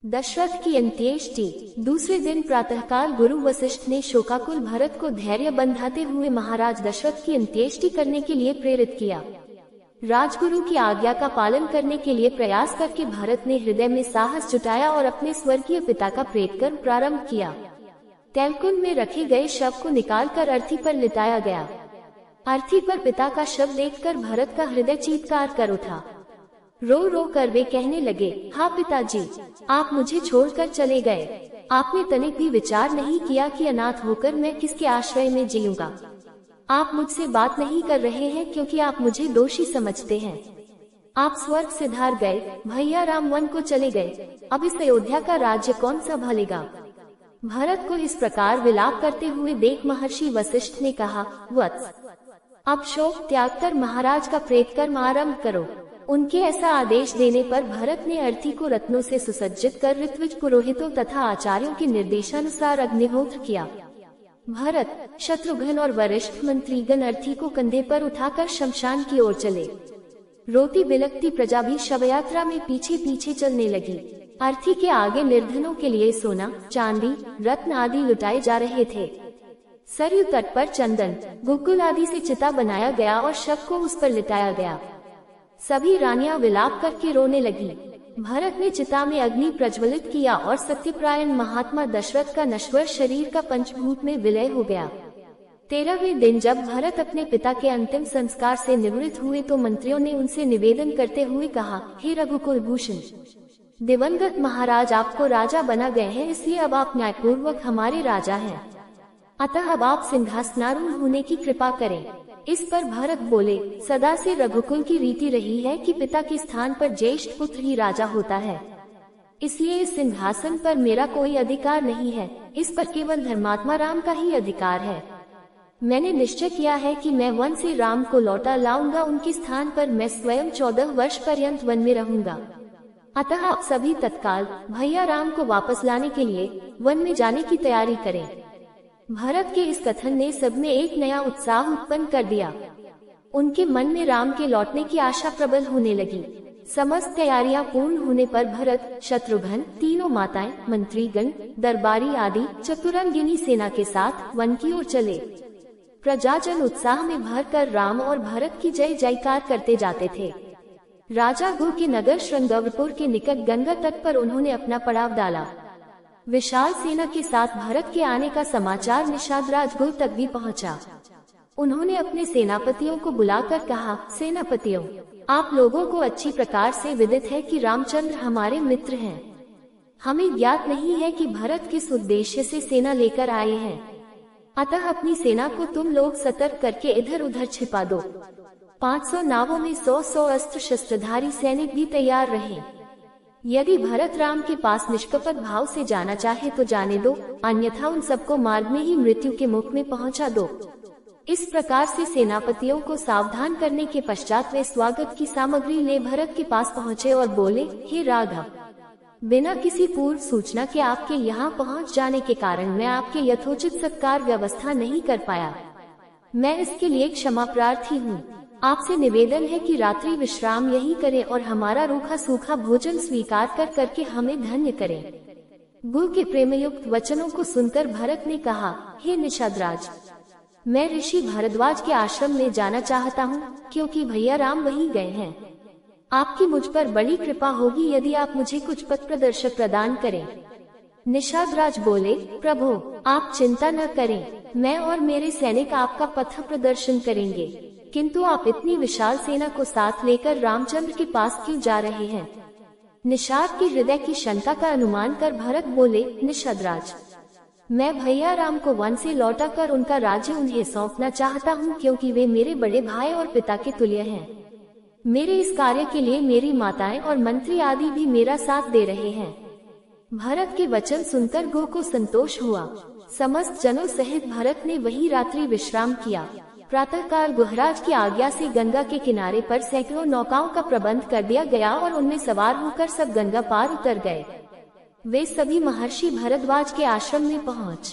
दशरथ की अंत्येष्टि। दूसरे दिन प्रातःकाल गुरु वशिष्ठ ने शोकाकुल भरत को धैर्य बंधाते हुए महाराज दशरथ की अंत्येष्टि करने के लिए प्रेरित किया। राजगुरु की आज्ञा का पालन करने के लिए प्रयास करके भरत ने हृदय में साहस जुटाया और अपने स्वर्गीय पिता का प्रेतकर्म प्रारंभ किया। तैलकुंड में रखे गए शव को निकालकर अर्थी पर लिटाया गया। अर्थी पर पिता का शव देखकर भरत का हृदय चीत्कार कर उठा। रो रो कर वे कहने लगे, हाँ पिताजी, आप मुझे छोड़कर चले गए। आपने तनिक भी विचार नहीं किया कि अनाथ होकर मैं किसके आश्रय में जीऊंगा। आप मुझसे बात नहीं कर रहे हैं क्योंकि आप मुझे दोषी समझते हैं। आप स्वर्ग से धार गए, भैया राम वन को चले गए। अब इस अयोध्या का राज्य कौन संभालेगा। भरत को इस प्रकार विलाप करते हुए देख महर्षि वशिष्ठ ने कहा, वत्स, अब शोक त्याग कर महाराज का प्रेतकर्म आरंभ करो। उनके ऐसा आदेश देने पर भरत ने अर्थी को रत्नों से सुसज्जित कर ऋत्विज पुरोहितों तथा आचार्यों के निर्देशानुसार अग्निहोत्र किया। भरत, शत्रुघ्न और वरिष्ठ मंत्रीगण अर्थी को कंधे पर उठाकर शमशान की ओर चले। रोती बिलखती प्रजा भी शवयात्रा में पीछे पीछे चलने लगी। अर्थी के आगे निर्धनों के लिए सोना, चांदी, रत्न आदि लुटाए जा रहे थे। सरयू तट पर चंदन, गुग्गुल आदि से चिता बनाया गया और शव को उस पर लिटाया गया। सभी रानियां विलाप करके रोने लगी। भरत ने चिता में अग्नि प्रज्वलित किया और सत्यप्रायण महात्मा दशरथ का नश्वर शरीर का पंचभूत में विलय हो गया। 13वें दिन जब भरत अपने पिता के अंतिम संस्कार से निवृत्त हुए तो मंत्रियों ने उनसे निवेदन करते हुए कहा, हे रघुकुल भूषण, दिवंगत महाराज आपको राजा बना गए हैं, इसलिए अब आप न्यायपूर्वक हमारे राजा हैं। अतः अब आप सिंहासनारूढ़ होने की कृपा करें। इस पर भरत बोले, सदा से रघुकुल की रीति रही है कि पिता के स्थान पर ज्येष्ठ पुत्र ही राजा होता है, इसलिए इस सिंहासन पर मेरा कोई अधिकार नहीं है। इस पर केवल धर्मात्मा राम का ही अधिकार है। मैंने निश्चय किया है कि मैं वन से राम को लौटा लाऊंगा। उनके स्थान पर मैं स्वयं 14 वर्ष पर्यंत वन में रहूंगा। अतः आप सभी तत्काल भैया राम को वापस लाने के लिए वन में जाने की तैयारी करें। भरत के इस कथन ने सब में एक नया उत्साह उत्पन्न कर दिया। उनके मन में राम के लौटने की आशा प्रबल होने लगी। समस्त तैयारियां पूर्ण होने पर भरत, शत्रुघ्न, तीनों माताएं, मंत्रीगण, दरबारी आदि चतुरंगिनी सेना के साथ वन की ओर चले। प्रजाजन उत्साह में भरकर राम और भरत की जय जयकार करते जाते थे। राजा गो के नगर श्रृंगवरपुर के निकट गंगा तट पर उन्होंने अपना पड़ाव डाला। विशाल सेना के साथ भरत के आने का समाचार निषाद राजगुरु तक भी पहुंचा। उन्होंने अपने सेनापतियों को बुलाकर कहा, सेनापतियों, आप लोगों को अच्छी प्रकार से विदित है कि रामचंद्र हमारे मित्र हैं। हमें ज्ञात नहीं है कि भरत किस उद्देश्य से सेना लेकर आए हैं। अतः अपनी सेना को तुम लोग सतर्क करके इधर उधर छिपा दो। 500 नावों में 100 अस्त्र शस्त्रधारी सैनिक भी तैयार रहे। यदि भरत राम के पास निष्कपट भाव से जाना चाहे तो जाने दो, अन्यथा उन सबको मार्ग में ही मृत्यु के मुख में पहुंचा दो। इस प्रकार से सेनापतियों को सावधान करने के पश्चात वे स्वागत की सामग्री ले भरत के पास पहुँचे और बोले, हे राघव, बिना किसी पूर्व सूचना के आपके यहाँ पहुँच जाने के कारण मैं आपके यथोचित सत्कार व्यवस्था नहीं कर पाया। मैं इसके लिए क्षमा प्रार्थी हूँ। आपसे निवेदन है कि रात्रि विश्राम यही करें और हमारा रूखा सूखा भोजन स्वीकार कर करके हमें धन्य करें। गुरु के प्रेमयुक्त वचनों को सुनकर भरत ने कहा, हे निषादराज, मैं ऋषि भारद्वाज के आश्रम में जाना चाहता हूँ, क्योंकि भैया राम वहीं गए हैं। आपकी मुझ पर बड़ी कृपा होगी यदि आप मुझे कुछ पथ प्रदर्शक प्रदान करें। निषादराज बोले, प्रभु, आप चिंता न करें, मैं और मेरे सैनिक आपका पथ प्रदर्शन करेंगे। किंतु आप इतनी विशाल सेना को साथ लेकर रामचंद्र के पास क्यों जा रहे हैं। निषाद के हृदय की शंका का अनुमान कर भरत बोले, निषादराज, मैं भैया राम को वन से लौटाकर उनका राज्य उन्हें सौंपना चाहता हूँ, क्योंकि वे मेरे बड़े भाई और पिता के तुल्य हैं। मेरे इस कार्य के लिए मेरी माताएं और मंत्री आदि भी मेरा साथ दे रहे हैं। भरत के वचन सुनकर गो को संतोष हुआ। समस्त जनों सहित भरत ने वही रात्रि विश्राम किया। प्रातःकाल गुहराज की आज्ञा से गंगा के किनारे पर सैकड़ों नौकाओं का प्रबंध कर दिया गया और उनमें सवार होकर सब गंगा पार उतर गए। वे सभी महर्षि भरद्वाज के आश्रम में पहुँच